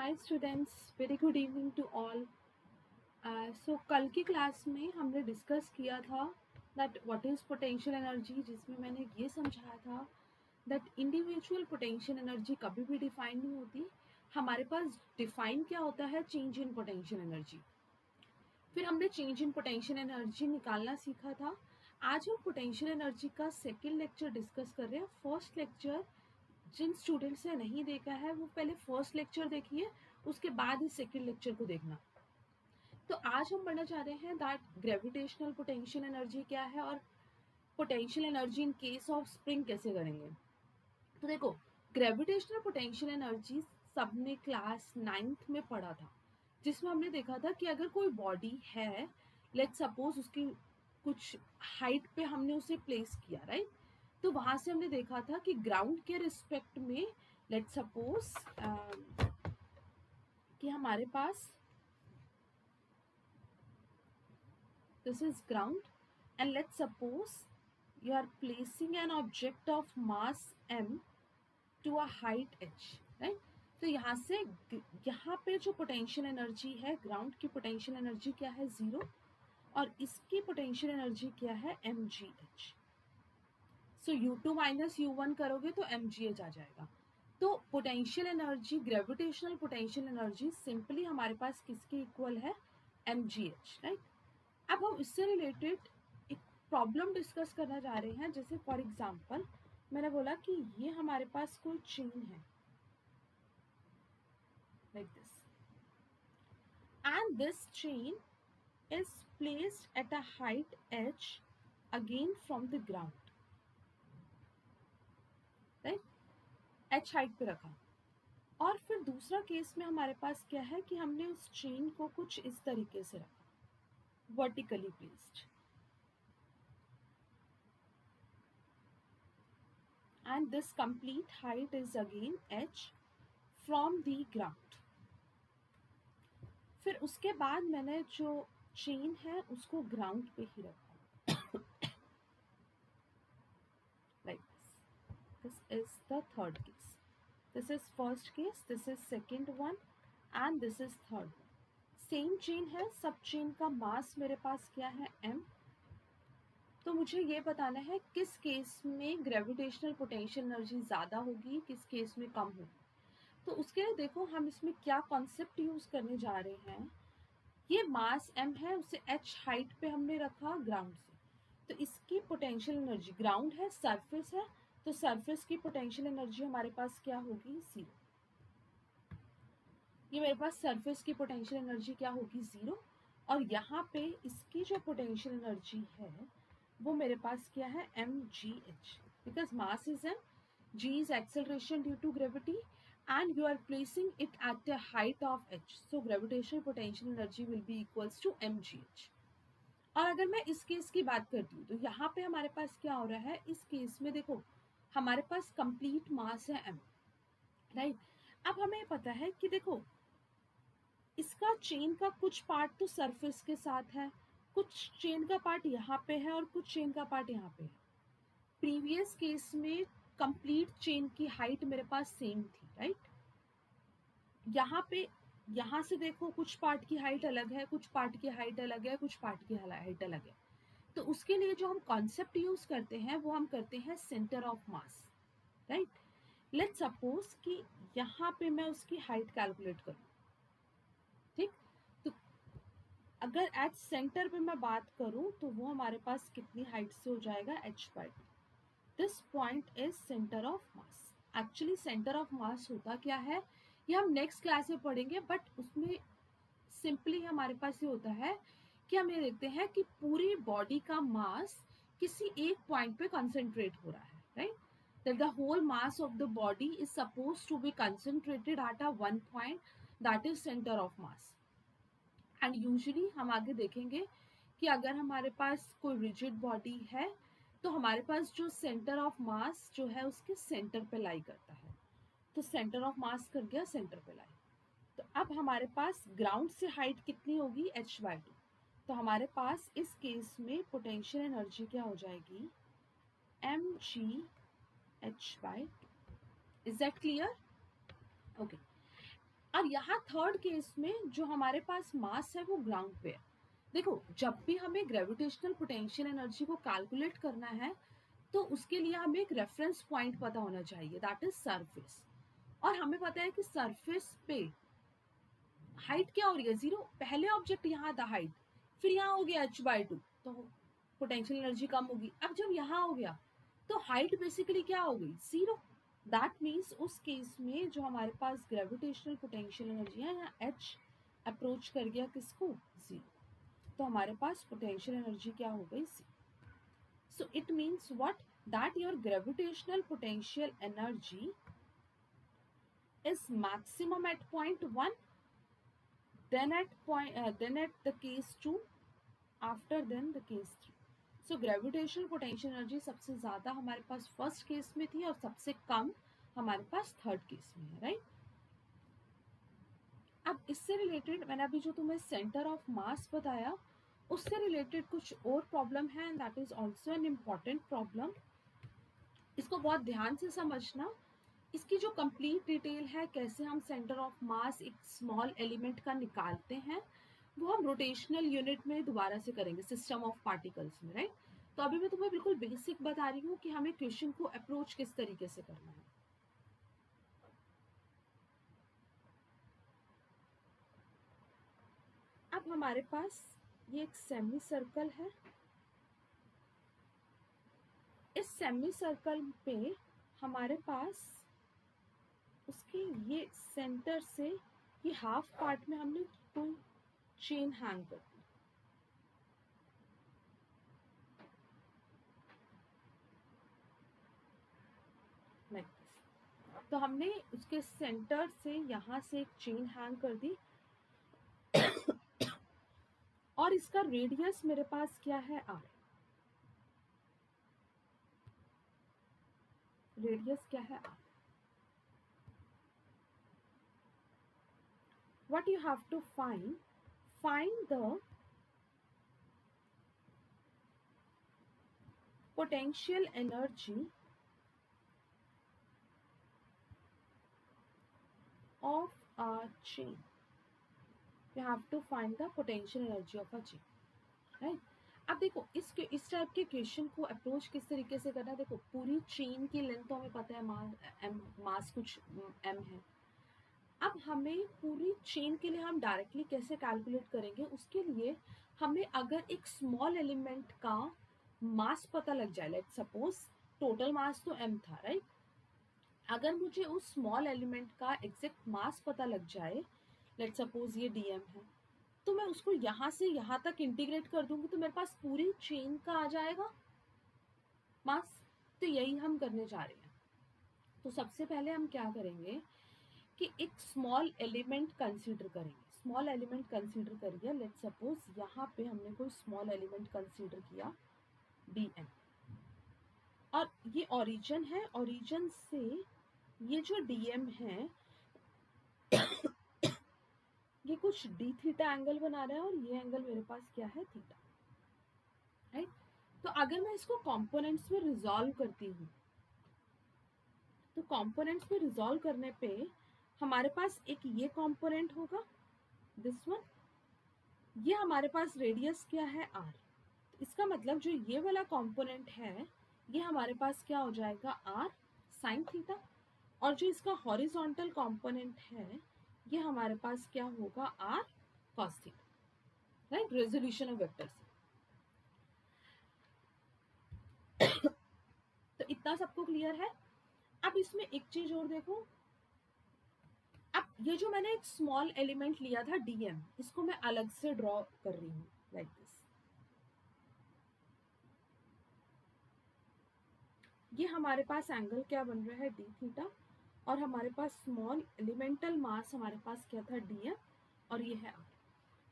Hi students, very good evening to all. So कल की class में हमने डिस्कस किया था that what is potential energy, जिसमें मैंने ये समझाया था दैट इंडिविजुअल पोटेंशियल एनर्जी कभी भी डिफाइन नहीं होती। हमारे पास डिफाइन क्या होता है, चेंज इन पोटेंशियल एनर्जी। फिर हमने चेंज इन पोटेंशियल एनर्जी निकालना सीखा था। आज हम पोटेंशियल एनर्जी का सेकेंड लेक्चर डिस्कस कर रहे हैं। फर्स्ट लेक्चर जिन स्टूडेंट्स ने नहीं देखा है वो पहले फर्स्ट लेक्चर देखिए, उसके बाद इस सेकेंड लेक्चर को देखना। तो आज हम पढ़ना चाह रहे हैं दैट ग्रेविटेशनल पोटेंशियल एनर्जी क्या है और potential energy in case of spring कैसे करेंगे। तो देखो, ग्रेविटेशनल पोटेंशियल एनर्जी सबने क्लास 9th में पढ़ा था, जिसमें हमने देखा था कि अगर कोई बॉडी है, लेट्स सपोज उसकी कुछ हाइट पे हमने उसे प्लेस किया, राइट। तो वहां से हमने देखा था कि ग्राउंड के रिस्पेक्ट में लेट्स सपोज कि हमारे पास this is ground and let's suppose you are placing an object of mass m to a height h, right। तो यहाँ से यहाँ पे जो पोटेंशियल एनर्जी है, ग्राउंड की पोटेंशियल एनर्जी क्या है, 0, और इसकी पोटेंशियल एनर्जी क्या है, mgh। सो u2 माइनस u1 करोगे तो mgh आ जाएगा। तो potential energy, gravitational potential energy simply हमारे पास किसके इक्वल है, mgh, राइट। अब हम इससे रिलेटेड एक प्रॉब्लम डिस्कस करना चाह रहे हैं। जैसे फॉर एग्जांपल मैंने बोला कि ये हमारे पास कोई चेन है like this, and this chain is placed at a height h again from the ground, right. h height पे रखा। और फिर दूसरा केस में हमारे पास क्या है कि हमने उस चेन को कुछ इस तरीके से रखा, vertically placed, and this complete height is again h from the ground। फिर उसके बाद मैंने जो चेन है उसको ग्राउंड पे ही रखा, like this is the third case, this is first case, this is second one and this is third one. Same chain है, सब चेन का मास मेरे पास क्या है, m। तो मुझे ये बताना है किस केस में ग्रेविटेशनल पोटेंशियल एनर्जी ज्यादा होगी, किस केस में कम होगी। तो उसके लिए देखो हम इसमें क्या कॉन्सेप्ट यूज करने जा रहे हैं। ये मास m है, उसे h हाइट पे हमने रखा ग्राउंड से, तो इसकी पोटेंशियल एनर्जी, ग्राउंड है, सरफेस है, तो सरफेस की पोटेंशियल एनर्जी हमारे पास क्या होगी, 0। ये मेरे पास सरफेस की पोटेंशियल एनर्जी क्या होगी, 0। और यहाँ पे इसकी जो पोटेंशियल एनर्जी है वो मेरे पास क्या है, mgh, because mass is m, g is acceleration due to gravity and you are placing it at a height of h, so gravitational potential energy will be equals to mgh। और अगर मैं इस केस की बात करती हूँ तो यहाँ पे हमारे पास क्या हो रहा है, इस केस में देखो हमारे पास कंप्लीट मास है m, राइट। अब हमें पता है कि देखो इसका चेन का कुछ पार्ट तो सरफेस के साथ है, कुछ चेन का पार्ट यहाँ पे है और कुछ चेन का पार्ट यहाँ पे है। प्रीवियस केस में कंप्लीट चेन की हाइट मेरे पास सेम थी, राइट। यहाँ पे यहाँ से देखो कुछ पार्ट की हाइट अलग है, कुछ पार्ट की हाइट अलग है, कुछ पार्ट की हाइट अलग है। तो उसके लिए जो हम कॉन्सेप्ट यूज करते हैं वो हम करते हैं centre of mass, right. Let's suppose कि यहाँ पे मैं उसकी हाइट कैलकुलेट करूँ, ठीक। तो अगर एट सेंटर पे मैं बात करूँ तो वो हमारे पास कितनी हाइट से हो जाएगा, h/2। This point is centre of mass. Actually centre of मास होता क्या है ये हम नेक्स्ट क्लास में पढ़ेंगे, बट उसमें सिंपली हमारे पास ये होता है कि हम ये देखते हैं कि पूरी बॉडी का मास किसी एक पॉइंट पे कंसंट्रेट हो रहा है, right. That the whole mass of the body is suppose to be concentrated at a one point, that is centre of mass. And usually हम आगे देखेंगे कि अगर हमारे पास कोई रिजिड बॉडी है तो हमारे पास जो सेंटर ऑफ मास जो है उसके सेंटर पे लाई करता है, तो सेंटर ऑफ मास कर गया सेंटर पे लाई। तो अब हमारे पास ग्राउंड से हाइट कितनी होगी, h/2। तो हमारे पास इस केस में पोटेंशियल एनर्जी क्या हो जाएगी, mgh/2। Is that clear, okay. और यहाँ थर्ड केस में जो हमारे पास मास है वो ग्राउंड पे है। देखो, जब भी हमें ग्रेविटेशनल पोटेंशियल एनर्जी को कैलकुलेट करना है तो उसके लिए हमें एक रेफरेंस पॉइंट पता होना चाहिए, दैट इज सरफेस। और हमें पता है कि सरफेस पे हाइट क्या हो रही है, 0। पहले ऑब्जेक्ट यहाँ था हाइट, फिर यहाँ हो गया h/2, तो पोटेंशियल एनर्जी कम होगी। अब जब यहाँ हो गया तो हाइट बेसिकली क्या हो गई, 0। दैट मीन्स उस केस में जो हमारे पास ग्रेविटेशनल पोटेंशियल एनर्जी है, यहाँ h अप्रोच कर गया किसको, 0। तो हमारे पास पोटेंशियल एनर्जी क्या हो गई, 0। So it means what? That your gravitational potential energy is maximum at point 1, then at the case 2, after then the case 3. So gravitational potential energy सबसे ज़्यादा हमारे पास फर्स्ट केस में थी और सबसे कम हमारे पास थर्ड केस में है, राइट। अब इससे रिलेटेड मैंने अभी जो तुम्हें सेंटर ऑफ मास बताया उससे रिलेटेड कुछ और प्रॉब्लम है, and that is also an important problem. इसको बहुत ध्यान से समझना। इसकी जो कंप्लीट डिटेल है कैसे हम सेंटर ऑफ मास एक स्मॉल एलिमेंट का निकालते हैं वो हम रोटेशनल यूनिट में दोबारा से करेंगे, सिस्टम ऑफ पार्टिकल्स में, राइट। तो अभी मैं तुम्हें बिल्कुल बेसिक बता रही हूँ कि हमें क्वेश्चन को अप्रोच किस तरीके से करना है। अब हमारे पास ये एक सेमी सर्कल है। इस सेमी सर्कल पे हमारे पास उसके ये सेंटर से ये हाफ पार्ट में हमने कोई चेन हैंग कर दी। Like this. तो हमने उसके सेंटर से यहाँ से एक चेन हैंग कर दी और इसका रेडियस मेरे पास क्या है, r। रेडियस क्या है, r। what you have to find the potential energy of a chain. You have to find the potential energy of a chain, right? अब देखो इस टाइप के क्वेश्चन को अप्रोच किस तरीके से करना है। देखो, पूरी चेन की लेंथ तो हमें पता है मास कुछ m है। अब हमें पूरी चेन के लिए हम डायरेक्टली कैसे कैलकुलेट करेंगे, उसके लिए हमें अगर एक स्मॉल एलिमेंट का मास पता लग जाए, लेट्स सपोज टोटल मास तो m था, राइट। अगर मुझे उस स्मॉल एलिमेंट का एग्जैक्ट मास पता लग जाए, लेट्स सपोज ये dm है, तो मैं उसको यहाँ से यहाँ तक इंटीग्रेट कर दूंगी तो मेरे पास पूरी चेन का आ जाएगा मास। तो यही हम करने जा रहे हैं। तो सबसे पहले हम क्या करेंगे कि एक स्मॉल एलिमेंट कंसीडर करेंगे। स्मॉल एलिमेंट कंसीडर करिए, लेट्स सपोज यहाँ पे हमने कोई स्मॉल एलिमेंट कंसीडर किया dm, और ये ओरिजिन है। ओरिजिन से ये जो dm है ये कुछ d थीटा एंगल बना रहा है और ये एंगल मेरे पास क्या है, थीटा, राइट। तो अगर मैं इसको कंपोनेंट्स में रिजॉल्व करती हूँ तो कंपोनेंट्स में रिजॉल्व करने पे हमारे पास एक ये कंपोनेंट होगा, दिस वन। ये हमारे पास रेडियस क्या है, r। इसका मतलब जो ये वाला कंपोनेंट है ये हमारे पास क्या हो जाएगा, r साइन थीटा। और जो इसका हॉरिजॉन्टल कंपोनेंट है ये हमारे पास क्या होगा, r cos theta, right. Resolution of vector से। तो इतना सबको क्लियर है। अब इसमें एक चीज और देखो, अब ये जो मैंने एक स्मॉल एलिमेंट लिया था dm, इसको मैं अलग से ड्रॉ कर रही हूँ, लाइक दिस। ये हमारे पास एंगल क्या बन रहा है, d थीटा, और हमारे पास स्मॉल एलिमेंटल मास हमारे पास क्या था, dm, और ये है r।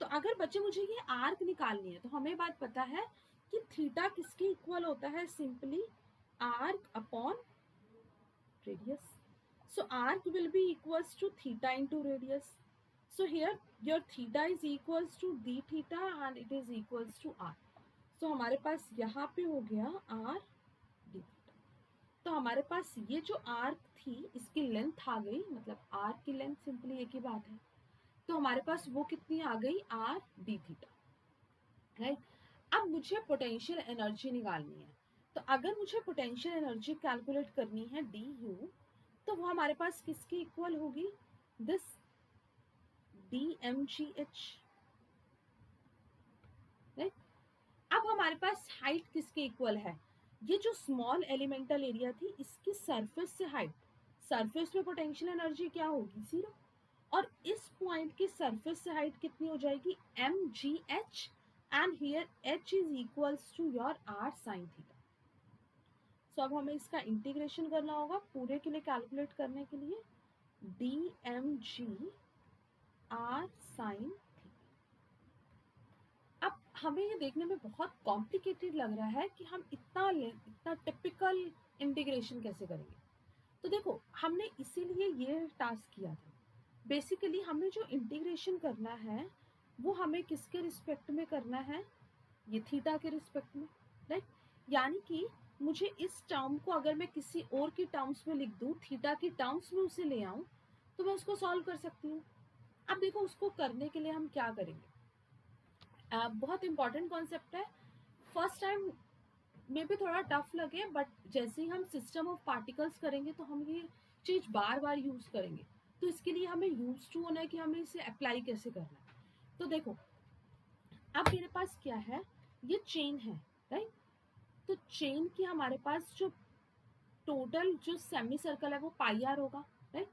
तो अगर बच्चे मुझे ये आर्क निकालनी है तो हमें बात पता है कि थीटा किसके इक्वल होता है, simply arc upon radius. So arc will be equals to theta into radius. So here your theta is equals to d theta and it is equals to r. So हमारे पास यहाँ पे हो गया r d theta. तो हमारे पास ये जो arc थी इसकी लेंथ आ गई, मतलब आर्क की लेंथ सिंपली एक ही बात है, तो हमारे पास वो कितनी आ गई, आर डी थीटा, राइट। अब मुझे पोटेंशियल एनर्जी निकालनी है, तो अगर मुझे पोटेंशियल एनर्जी कैलकुलेट करनी है डी यू, तो वो हमारे पास किसकी इक्वल होगी, this D M ji H, right. अब हमारे पास हाइट किसके इक्वल है, ये जो स्मॉल एलिमेंटल एरिया थी इसकी सरफेस से हाइट, सरफेस पे पोटेंशियल एनर्जी क्या होगी, जीरो, और इस पॉइंट की सरफेस से हाइट कितनी हो जाएगी, m ji h, and here h is equals to your r sine theta. So अब हमें इसका इंटीग्रेशन करना होगा पूरे के लिए, कैलकुलेट करने के लिए D M G are sine. अब हमें ये देखने में बहुत कॉम्प्लिकेटेड लग रहा है कि हम इतना टिपिकल इंटीग्रेशन कैसे करेंगे। तो देखो हमने इसीलिए ये टास्क किया था, बेसिकली हमें जो इंटीग्रेशन करना है वो हमें किसके रिस्पेक्ट में करना है, ये थीटा के रिस्पेक्ट में, राइट। यानी कि मुझे इस टर्म को अगर मैं किसी और की टर्म्स में लिख दूं, थीटा की टर्म्स में उसे ले आऊं, तो मैं उसको सॉल्व कर सकती हूँ। अब देखो उसको करने के लिए हम क्या करेंगे, बहुत इंपॉर्टेंट कॉन्सेप्ट है, फर्स्ट टाइम में भी थोड़ा टफ लगे, बट जैसे ही हम सिस्टम ऑफ पार्टिकल्स करेंगे तो हम ये चीज बार बार यूज करेंगे, तो इसके लिए हमें यूज टू होना है कि हमें इसे अप्लाई कैसे करना है। तो देखो अब मेरे पास क्या है, ये चेन है, राइट। तो चेन की हमारे पास जो टोटल जो सेमी सर्कल है वो पाई आर होगा, right.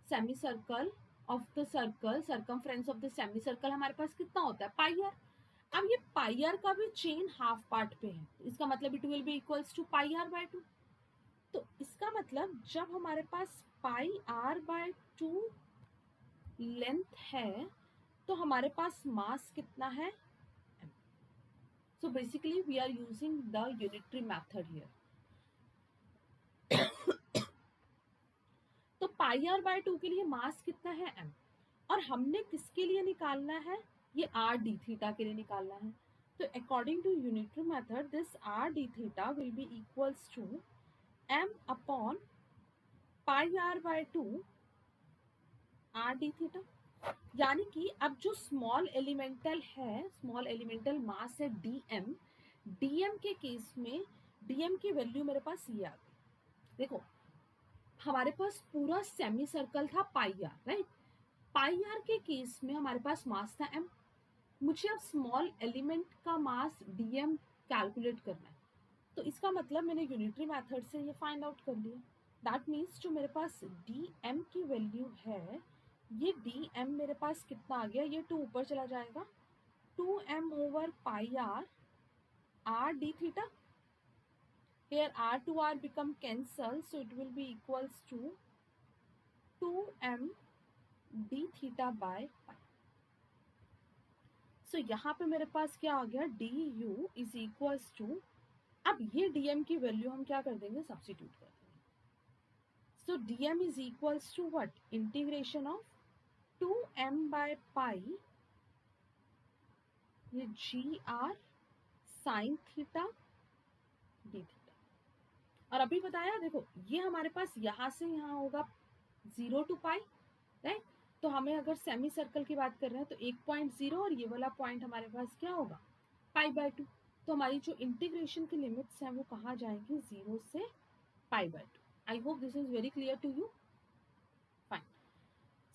Semi circle of the circle, circumference of the semi circle हमारे पास कितना होता है, पाई आर। अब ये पाई आर का भी चेन हाफ पार्ट पे है, तो इसका मतलब it will be equals to pi R by 2। तो इसका मतलब जब हमारे पास पाई आर बाय 2 लेंथ है तो हमारे पास मास कितना है, so basically we are using the unitary method here. तो पाई आर बाय 2 के लिए मास कितना है, m, और हमने किसके लिए निकालना है, ये आर डी थीटा के लिए निकालना है। तो according to unitary method this R D theta will be equals to m upon pi R by 2 R D theta. यानी कि अब जो स्मॉल एलिमेंटल है, स्मॉल एलिमेंटल मास है डीएम, डीएम के केस में डीएम की वैल्यू मेरे पास ये आ गई। देखो हमारे पास पूरा सेमी सर्कल था पाई आर, राइट। पाई आर के केस में हमारे पास मास था एम, मुझे अब स्मॉल एलिमेंट का मास डीएम कैलकुलेट करना है, तो इसका मतलब मैंने यूनिटरी मेथड से ये फाइंड आउट कर लिया। दैट मीन्स जो मेरे पास डी एम की वैल्यू है, ये डी एम मेरे पास कितना आ गया, ये 2 ऊपर चला जाएगा, 2m over pi R R D theta, here r to r become cancel, so it will be equals to 2m d theta by pi। So यहाँ पे मेरे पास क्या आ गया, D U is equals to, अब ये dm की वैल्यू हम क्या कर देंगे, सब्स्टिट्यूट कर देंगे। So dm is equals to what, integration of 2m by pi, ये g are sine theta D theta. और अभी बताया देखो ये हमारे पास यहाँ से यहाँ होगा 0 to पाई, राइट। तो हमें अगर सेमी सर्कल की बात कर रहे हैं तो 1.0 और ये वाला पॉइंट हमारे पास क्या होगा, पाई बाय 2। तो हमारी जो इंटीग्रेशन की लिमिट्स हैं वो कहाँ जाएंगी, 0 से pi by 2। I hope this is very clear to you, fine.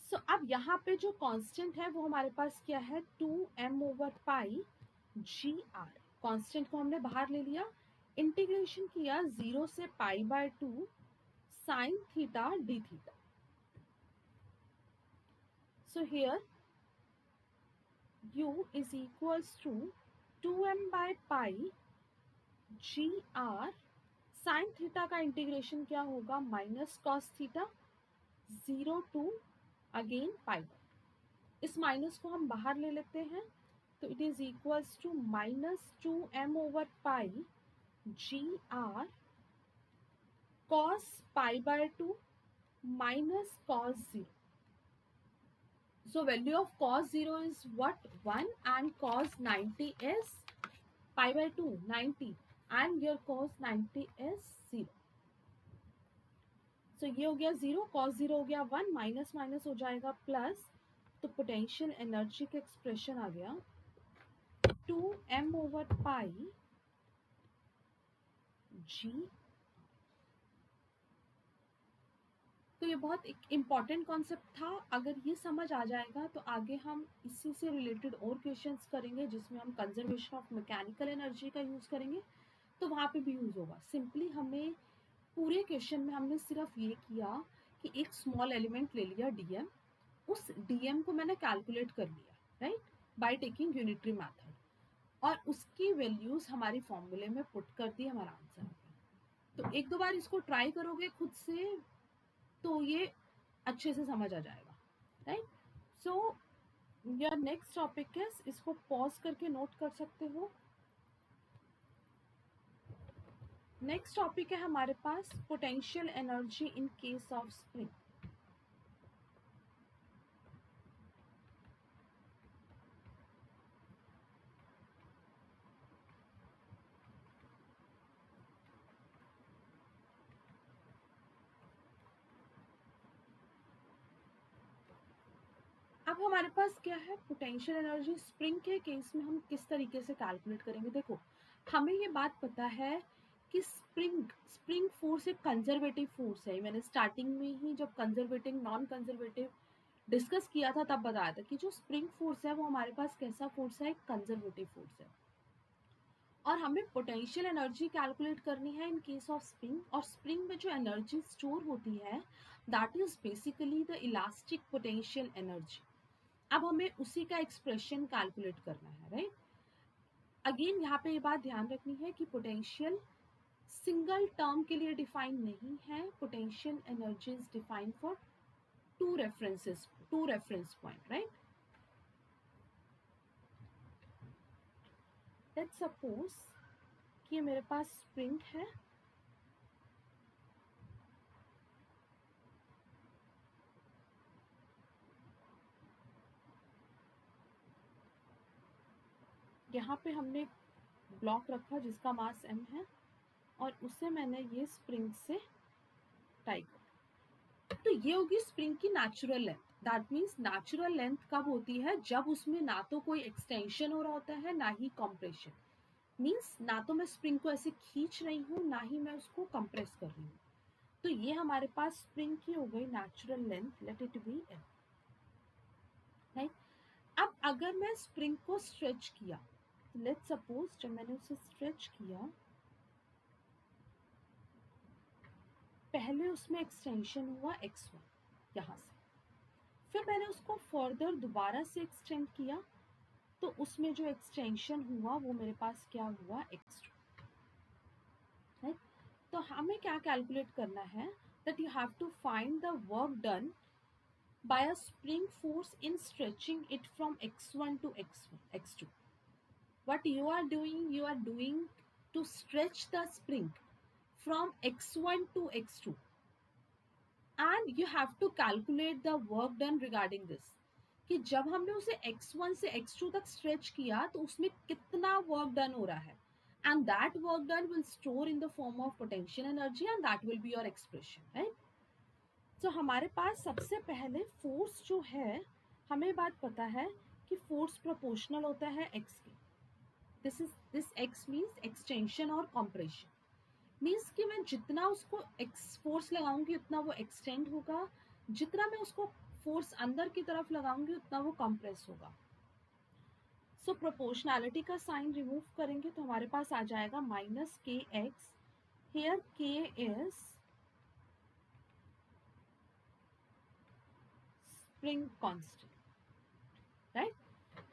So अब यहाँ पे जो कांस्टेंट है वो हमारे पास क्या है, 2m ओवर पाई जी आर, कांस्टेंट को हमने बाहर ले लिया, इंटीग्रेशन किया 0 से pi by 2 sine theta D theta. So here u is equals to 2m by pi g r sine theta का इंटीग्रेशन क्या होगा, minus cos theta 0 to again pi. इस माइनस को हम बाहर ले लेते हैं, तो it is equals to minus 2m over pi ji r cos pi by 2 minus cos 0। So value of cos 0 is what, 1, and cos 90 is pi by 2, 90, and your cos 90 is 0. सो ये हो गया 0, cos 0 हो गया 1, minus minus हो जाएगा plus, तो potential energy का expression आ गया 2m/π g। तो ये बहुत एक इम्पॉर्टेंट कॉन्सेप्ट था। अगर ये समझ आ जाएगा तो आगे हम इसी से रिलेटेड और क्वेश्चंस करेंगे जिसमें हम कंजर्वेशन ऑफ मैकेनिकल एनर्जी का यूज़ करेंगे, तो वहाँ पे भी यूज़ होगा। सिंपली हमें पूरे क्वेश्चन में हमने सिर्फ ये किया कि एक स्मॉल एलिमेंट ले लिया डीएम, उस डीएम को मैंने कैलकुलेट कर लिया, right, by taking unitary method, और उसकी वैल्यूज हमारी फॉर्मूले में पुट कर दी, हमारा आंसर आ गया। तो एक दो बार इसको ट्राई करोगे खुद से तो ये अच्छे से समझ आ जाएगा, right. So your next topic is, इसको पॉज करके नोट कर सकते हो। नेक्स्ट टॉपिक है हमारे पास potential energy in case of spring. अब हमारे पास क्या है, पोटेंशियल एनर्जी स्प्रिंग के केस में हम किस तरीके से कैलकुलेट करेंगे। देखो, हमें ये बात पता है कि स्प्रिंग फोर्स एक कंजर्वेटिव फोर्स है। मैंने स्टार्टिंग में ही जब कंजर्वेटिव नॉन कंजर्वेटिव डिस्कस किया था तब बताया था कि जो स्प्रिंग फोर्स है वो हमारे पास कैसा फोर्स है, एक कंजर्वेटिव फोर्स है। और हमें पोटेंशियल एनर्जी कैलकुलेट करनी है इन केस ऑफ स्प्रिंग, और स्प्रिंग में जो एनर्जी स्टोर होती है that is basically the elastic potential energy. अब हमें उसी का एक्सप्रेशन कैलकुलेट करना है, राइट। अगेन यहाँ पे ये बात ध्यान रखनी है कि पोटेंशियल सिंगल टर्म के लिए डिफाइन नहीं है, potential energy is defined for two reference point, right. Let's suppose कि मेरे पास स्प्रिंग है, यहाँ पे हमने ब्लॉक रखा जिसका मास m है, और उसे मैंने ये स्प्रिंग से टाई कर, तो ये होगी स्प्रिंग की natural length. That means natural length कब होती है, जब उसमें ना तो कोई एक्सटेंशन हो रहा होता है ना ही कंप्रेशन। मीन्स ना तो मैं स्प्रिंग को ऐसे खींच रही हूँ ना ही मैं उसको कंप्रेस कर रही हूँ। तो ये हमारे पास स्प्रिंग की हो गई natural length, let it be m, right. अब अगर मैं स्प्रिंग को स्ट्रेच किया, लेट्स सपोज जब मैंने उसे स्ट्रेच किया, पहले उसमें एक्सटेंशन हुआ x1 यहाँ से, फिर मैंने उसको फर्दर दोबारा से एक्सटेंड किया, तो उसमें जो एक्सटेंशन हुआ वो मेरे पास क्या हुआ, x2, राइट। तो हमें क्या कैलकुलेट करना है, that you have to find the work done by a spring force in stretching it from x1 to x2. What you are doing to stretch the spring from x1 to x2, and you have to calculate the work done regarding this, कि जब हमने उसे x1 से x2 तक stretch किया तो उसमें कितना वर्क डन हो रहा है, and that work done will store in the form of potential energy and that will be your expression, right. तो हमारे पास सबसे पहले फोर्स जो है, हमें बात पता है कि फोर्स प्रोपोर्शनल होता है x के। दिस x मीन्स एक्सटेंशन और कंप्रेशन, मीन्स कि मैं जितना उसको फोर्स लगाऊंगी उतना वो एक्सटेंड होगा, जितना मैं उसको फोर्स अंदर की तरफ लगाऊंगी उतना वो कंप्रेस होगा। सो प्रोपोर्शनैलिटी का साइन रिमूव करेंगे तो हमारे पास आ जाएगा minus k x, here k is spring constant, right.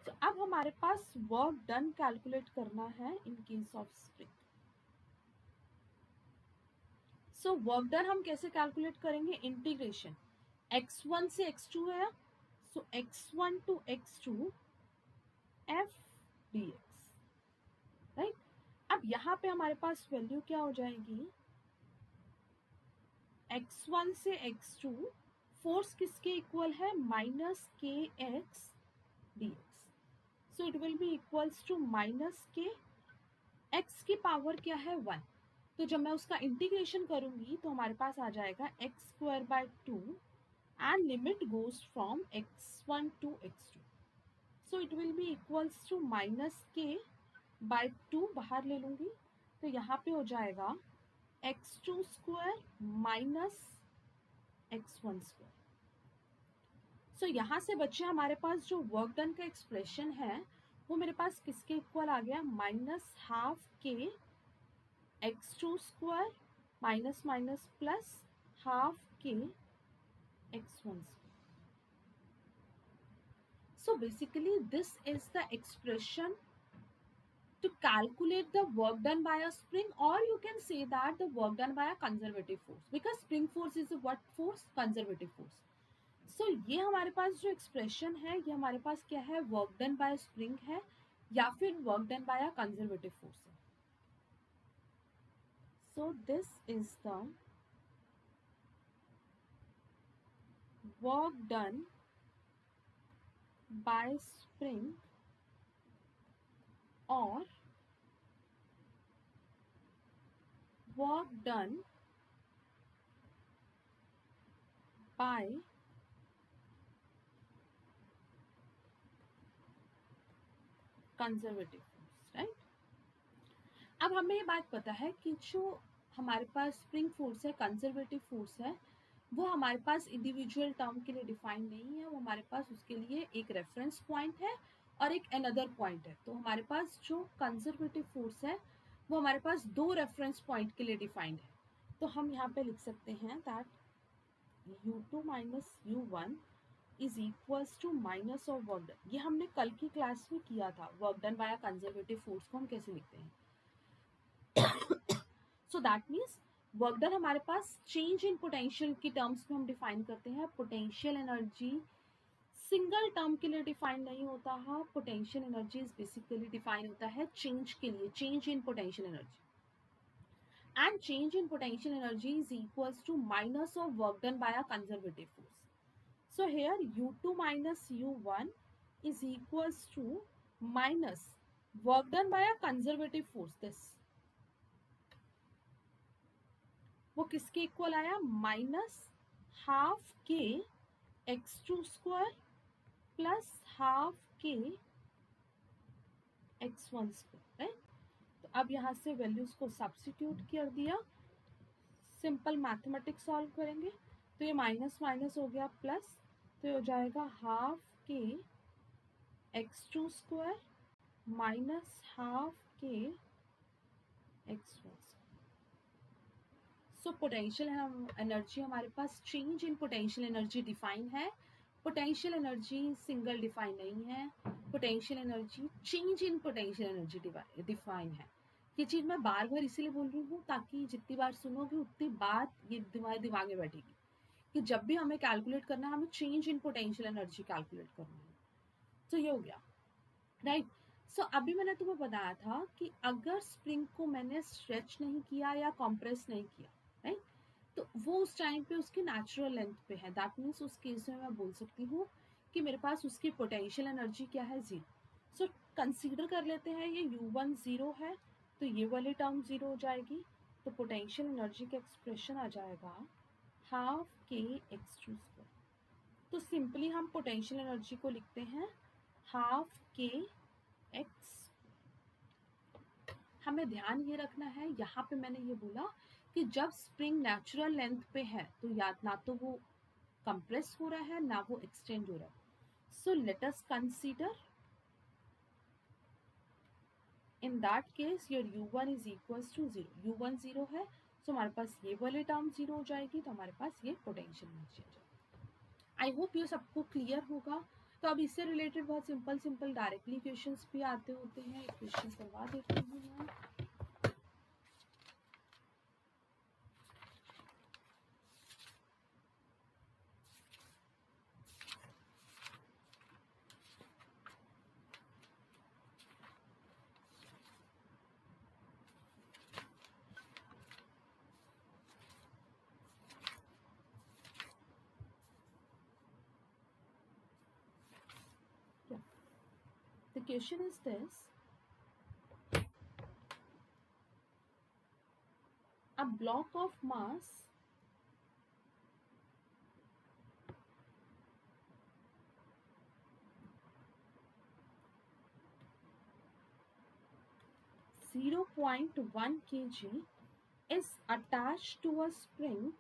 तो अब हमारे पास वर्क डन कैलकुलेट करना है in case of spring. So work done हम कैसे कैलकुलेट करेंगे, इंटीग्रेशन x1 से x2 है, so x1 to x2 f dx, right. अब यहाँ पे हमारे पास वैल्यू क्या हो जाएगी, x1 से x2 फोर्स किसके इक्वल है, minus k x dx, so it will be equals to minus k, x की पावर क्या है 1, तो जब मैं उसका इंटीग्रेशन करूंगी तो हमारे पास आ जाएगा x²/2 and limit goes from x1 to x2. So it will be equals to -k/2 बाहर ले लूंगी तो यहाँ पे हो जाएगा x2² माइनस x1². सो यहाँ से बच्चे हमारे पास जो वर्क डन का एक्सप्रेशन है वो मेरे पास किसके इक्वल आ गया, -12k x2² minus minus plus ½ k x1². So basically this is the expression to calculate the work done by a spring, or you can say that the work done by a conservative force, because spring force is a what force, conservative force. So ये हमारे पास जो expression है ये हमारे पास क्या है, work done by a spring है या फिर work done by a conservative force है. So this is the work done by spring or work done by conservative force, right. अब हमें ये बात पता है कि जो हमारे पास स्प्रिंग फोर्स है, कंजर्वेटिव फोर्स है, वो हमारे पास इंडिविजुअल टर्म के लिए डिफाइन नहीं है, वो हमारे पास उसके लिए एक रेफरेंस पॉइंट है और एक अनदर पॉइंट है. तो हमारे पास जो कंजर्वेटिव फोर्स है वो हमारे पास 2 रेफरेंस पॉइंट के लिए डिफाइंड है. तो हम यहाँ पे लिख सकते हैं that u2 minus u1 is equals to minus of work done. ये हमने कल की क्लास में किया था, work done by conservative force को हम कैसे लिखते हैं. So that means work done हमारे पास चेंज इन पोटेंशियल की टर्म्स में हम डिफाइन करते हैं. पोटेंशियल एनर्जी सिंगल टर्म के लिए डिफाइन नहीं होता है. पोटेंशियल एनर्जी बेसिकली डिफाइन होता है चेंज के लिए, change in potential energy, and change in potential energy is equals to minus of work done by a conservative force. So here u2 minus u1 is equals to minus work done by a conservative force. This वो किसके equal आया, -12k x2² plus ½ k x1², right. तो अब यहाँ से values को substitute कर दिया, सिंपल मैथमेटिक्स सॉल्व करेंगे तो ये माइनस माइनस हो गया प्लस, तो हो जाएगा ½ k x2² minus ½ k x1². So potential energy हमारे पास change in potential energy define है. पोटेंशियल एनर्जी सिंगल डिफाइन नहीं है, potential energy change in potential energy define है. ये चीज़ मैं बार बार इसीलिए बोल रही हूँ ताकि जितनी बार सुनोगे उतनी बात ये तुम्हारे दिमाग में बैठेगी कि जब भी हमें कैलकुलेट करना है हमें change in potential energy calculate करना है. तो ये हो गया, राइट. सो अभी मैंने तुम्हें बताया था कि अगर स्प्रिंग को मैंने स्ट्रेच नहीं किया या कंप्रेस नहीं किया, राइट, तो वो उस टाइम पे उसकी नेचुरल लेंथ पे है. दैट मीन्स उस केस में मैं बोल सकती हूँ कि मेरे पास उसकी पोटेंशियल एनर्जी क्या है, 0. सो कंसीडर कर लेते हैं ये u1 0 है तो ये वाली टर्म 0 हो जाएगी. तो पोटेंशियल एनर्जी का एक्सप्रेशन आ जाएगा ½ k x2². तो सिंपली हम पोटेंशियल एनर्जी को लिखते हैं ½ k x. हमें ध्यान ये रखना है, यहाँ पे मैंने ये बोला कि जब स्प्रिंग नेचुरल लेंथ पे है तो या ना तो वो कंप्रेस हो रहा है ना वो एक्सटेंड हो रहा है. So let us consider in that case your u1 is equals to 0. u1 0 है तो हमारे पास ये वाली टर्म 0 हो जाएगी, तो हमारे पास ये पोटेंशियल एनर्जी आ जाएगी. आई होप ये सबको क्लियर होगा. तो अब इससे रिलेटेड बहुत सिंपल सिंपल डायरेक्टली क्वेश्चंस भी आते होते हैं. क्वेश्चन करवा देती हूँ मैं. The question is this: block of mass (0.1 kg) is attached to a spring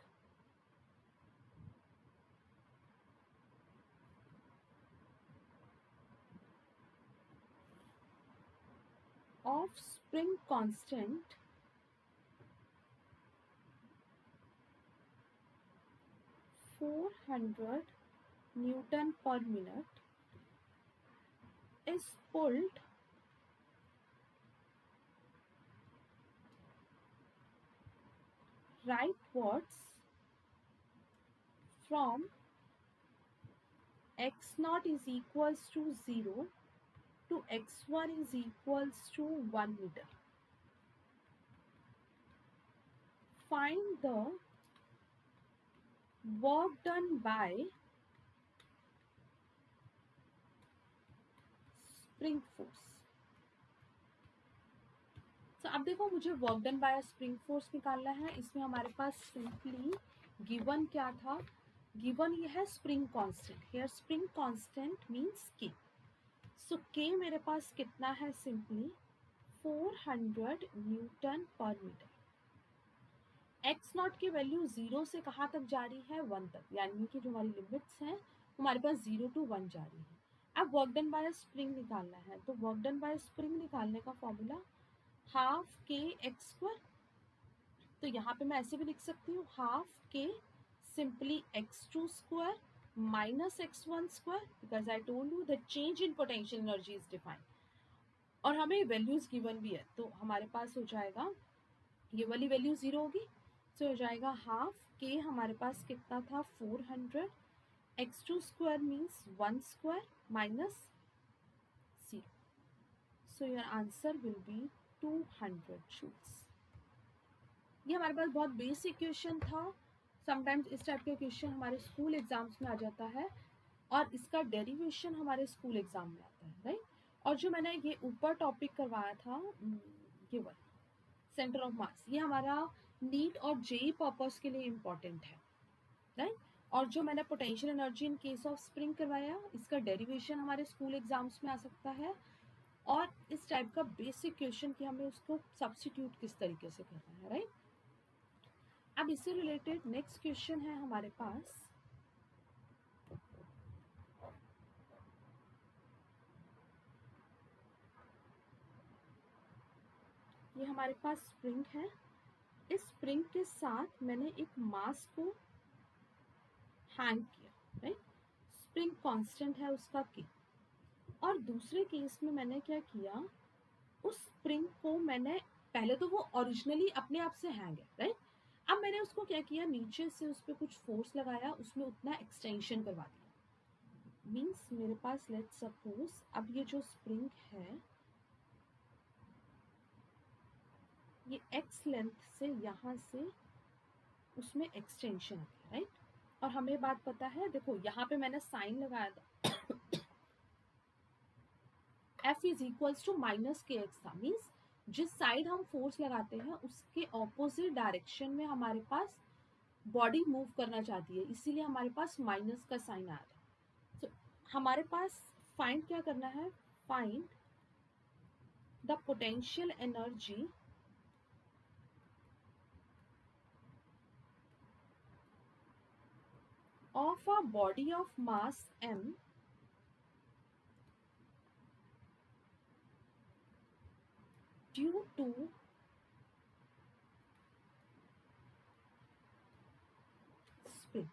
of spring constant 400 Newton per minute is pulled rightwards from x0 is equals to 0 to x1 is equals to 1 meter. Find the work done by spring force. तो अब देखो मुझे work done bye spring force निकालना है. इसमें हमारे पास simply given क्या था, गिवन ये है spring constant. Here spring constant means के. सो के मेरे पास कितना है, सिंपली 400 न्यूटन पर मीटर. एक्स नॉट की वैल्यू 0 से कहाँ तक जा रही है, 1 तक, यानी कि जो हमारी लिमिट्स हैं हमारे पास 0 to 1 जा रही है. अब वर्क डन बाय स्प्रिंग निकालना है, तो वर्क डन बाय स्प्रिंग निकालने का फॉर्मूला हाफ के एक्स स्क्वायर. तो यहाँ पे मैं ऐसे भी लिख सकती हूँ हाफ के simply x2 square minus x1 square, because I told you the change in potential energy is defined और हमें वैल्यूज गिवन भी है. तो हमारे पास हो जाएगा ये वाली वैल्यू 0 होगी, तो हो जाएगा हाफ के हमारे पास कितना था 400, x2 square means 1 square minus 0. So your answer will be 200 joules. ये हमारे पास बहुत बेसिक क्वेश्चन था. समटाइम्स इस टाइप के क्वेश्चन हमारे स्कूल एग्जाम्स में आ जाता है और इसका डेरिवेशन हमारे स्कूल एग्जाम में आता है, राइट. और जो मैंने ये ऊपर टॉपिक करवाया था ये वाला सेंटर ऑफ मास, ये हमारा नीट और जेई पर्पस के लिए इम्पोर्टेंट है, राइट. और जो मैंने potential energy in case of spring करवाया, इसका डेरिवेशन हमारे स्कूल एग्जाम्स में आ सकता है. और इस टाइप का बेसिक क्वेश्चन कि हमें उसको सब्स्टिट्यूट किस तरीके से करना है, राइट. अब इससे रिलेटेड नेक्स्ट क्वेश्चन है हमारे पास, ये हमारे पास स्प्रिंग है. इस स्प्रिंग के साथ मैंने एक मास को हैंग किया, राइट. स्प्रिंग कांस्टेंट है उसका के. और दूसरे केस में मैंने क्या किया, उस स्प्रिंग को मैंने पहले तो वो ओरिजिनली अपने आप से हैंग है, राइट. अब मैंने उसको क्या किया, नीचे से उस पर कुछ फोर्स लगाया, उसमें उतना एक्सटेंशन करवा दिया. मीन्स मेरे पास लेट्स सपोज अब ये जो स्प्रिंग है ये एक्स लेंथ से यहाँ से उसमें एक्सटेंशन है, राइट. और हमें बात पता है, देखो यहाँ पे मैंने साइन लगाया था F is equals to minus k x था. मीन्स जिस साइड हम फोर्स लगाते हैं उसके ऑपोजिट डायरेक्शन में हमारे पास बॉडी मूव करना चाहती है, इसीलिए हमारे पास माइनस का साइन आया था. तो हमारे पास फाइंड क्या करना है, find the potential energy of a body of mass m due to spring.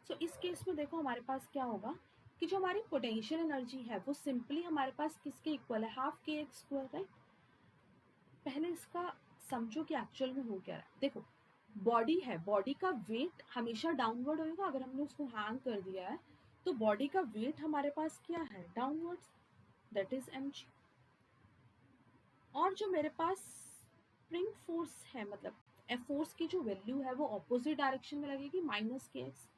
So इस केस में देखो हमारे पास क्या होगा कि जो हमारी पोटेंशियल एनर्जी है वो सिंपली हमारे पास किसके इक्वल है, हाफ के एक्स स्क्वायर, राइट. पहले इसका समझो कि एक्चुअल में हो क्या रहा है. देखो बॉडी है, बॉडी का वेट हमेशा डाउनवर्ड होगा. अगर हमने उसको हैंग कर दिया है तो बॉडी का वेट हमारे पास क्या है, डाउनवर्ड्स, दैट इज mg. और जो मेरे पास स्प्रिंग फोर्स है, मतलब फोर्स की जो वैल्यू है वो ऑपोजिट डायरेक्शन में लगेगी, माइनस के एक्स.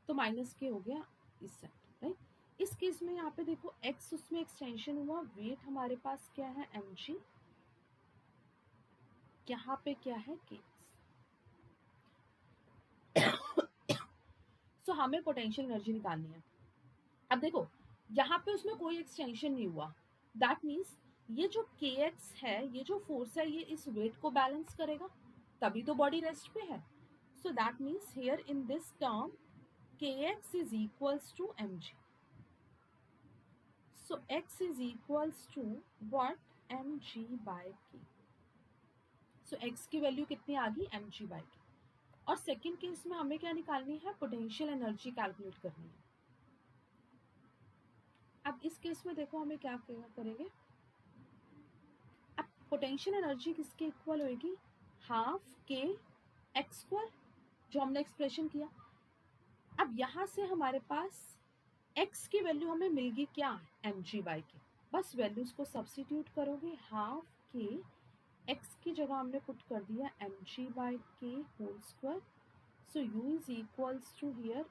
तो माइनस के हो गया इस साइड, राइट. इस केस में यहाँ पे देखो x उसमें एक्सटेंशन हुआ, वेट हमारे पास क्या है mg, यहाँ पे क्या है k. सो हमें पोटेंशियल एनर्जी निकालनी है। अब देखो यहाँ पे उसमें कोई एक्सटेंशन नहीं हुआ, दैट मीन्स ये जो kx है, ये जो फोर्स है, ये इस वेट को बैलेंस करेगा, तभी तो बॉडी रेस्ट पे है। सो that means here in this term kx is equals to mg. So x is equals to what? mg by k. So x की वैल्यू कितनी आ गई? mg by k. और सेकेंड केस में हमें क्या निकालनी है? पोटेंशियल एनर्जी कैलकुलेट करनी है। अब इस केस में देखो हमें क्या करेंगे। अब पोटेंशियल एनर्जी किसके इक्वल होगी? हाफ के एक्स स्क्वायर, जो हमने एक्सप्रेशन किया। अब यहाँ से हमारे पास x की वैल्यू हमें मिल गई क्या? mg by k। बस वैल्यूज को सब्स्टिट्यूट करोगे, हाफ के x की जगह हमने पुट कर दिया mg by k whole square. So u is equals to here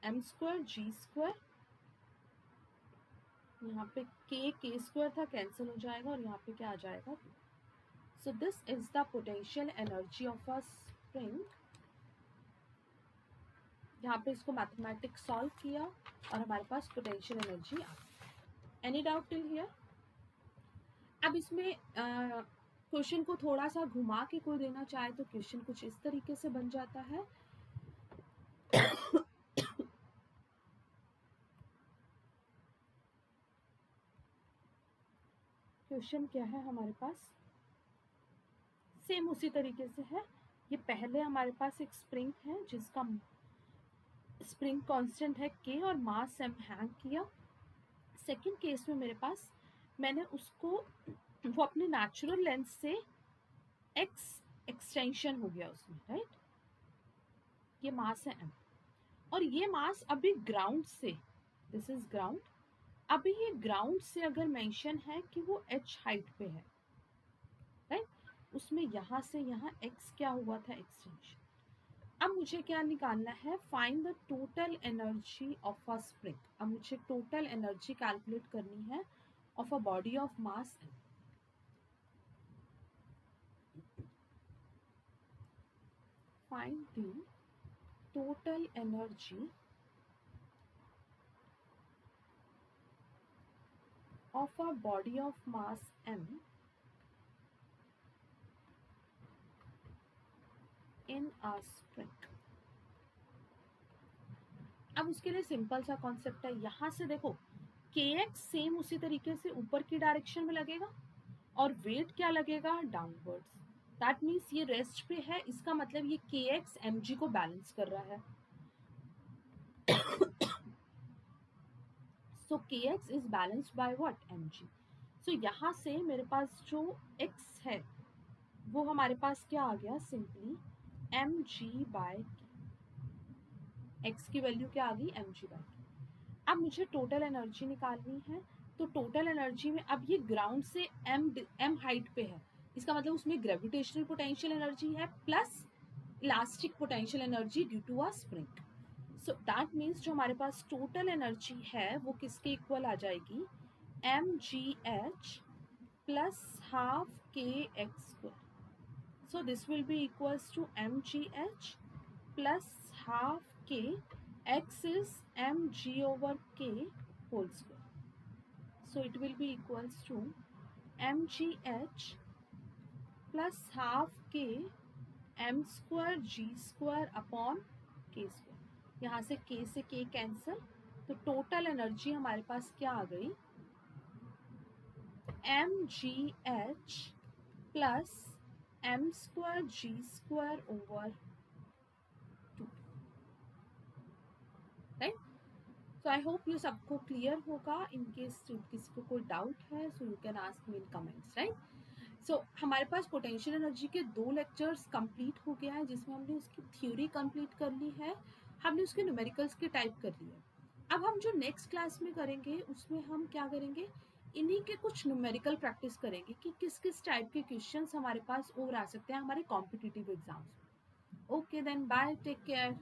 m square g square, यहाँ पे k स्क्वायर था, कैंसिल हो जाएगा और यहाँ पे क्या आ जाएगा? So this is the potential energy of a spring. यहाँ पे इसको मैथमेटिक्स सॉल्व किया और हमारे पास पोटेंशियल एनर्जी आ गई। Any doubt till here? अब इसमें क्वेश्चन को थोड़ा सा घुमा के कोई देना चाहे तो क्वेश्चन कुछ इस तरीके से बन जाता है। क्वेश्चन क्या है हमारे पास? सेम उसी तरीके से है। ये पहले हमारे पास एक स्प्रिंग है जिसका स्प्रिंग कांस्टेंट है k और मास m हैंग किया। सेकंड केस में मेरे पास मैंने उसको वो अपने नेचुरल लेंथ से x एक्सटेंशन हो गया उसमें, राइट? ये मास है m और ये मास अभी ग्राउंड से, दिस इज ग्राउंड, अभी ये ग्राउंड से अगर मेंशन है कि वो h हाइट पे है, राइट? उसमें यहाँ से यहाँ x क्या हुआ था? एक्सटेंशन। अब मुझे क्या निकालना है? Find the total energy of a spring. अब मुझे टोटल एनर्जी कैलकुलेट करनी है of a body of mass m। Find the total energy of a body of mass m in a spring। अब उसके लिए सिंपल सा कॉन्सेप्ट है। यहाँ से देखो kx सेम उसी तरीके से ऊपर की डायरेक्शन में लगेगा और वेट क्या लगेगा? डाउनवर्ड्स। दैट मीन्स ये रेस्ट पे है, इसका मतलब ये kx mg को बैलेंस कर रहा है। सो kx is balanced by what? mg। सो यहाँ से मेरे पास जो x है वो हमारे पास क्या आ गया? सिंपली mg बाय x की वैल्यू क्या आ गई? mg by k। अब मुझे टोटल एनर्जी निकालनी है, तो टोटल एनर्जी में अब ये ग्राउंड से m हाइट पे है, इसका मतलब उसमें ग्रेविटेशनल पोटेंशियल एनर्जी है plus elastic potential energy due to a spring. So that means जो हमारे पास टोटल एनर्जी है वो किसके इक्वल आ जाएगी? mgh plus half kx square. So this will be equals to mgh plus half k, x is mg over k whole square. So it will be equals to mgh plus half k m square g square upon k square। यहाँ से k से k cancel, तो total energy हमारे पास क्या आ गई? mgh plus m square g square over 2, right? So I hope ये सबको क्लियर होगा। इन केस किसी को कोई डाउट है so you can ask me in comments, right? So हमारे पास पोटेंशियल एनर्जी के 2 लेक्चर्स कंप्लीट हो गया है जिसमें हमने उसकी थ्योरी कंप्लीट कर ली है, हमने उसके न्यूमेरिकल्स के टाइप कर लिए। अब हम जो नेक्स्ट क्लास में करेंगे उसमें हम क्या करेंगे? इन्हीं के कुछ न्यूमेरिकल प्रैक्टिस करेंगे कि किस किस टाइप के क्वेश्चंस हमारे पास और आ सकते हैं हमारे कॉम्पिटिटिव एग्जाम्स में। Okay then, bye, take care.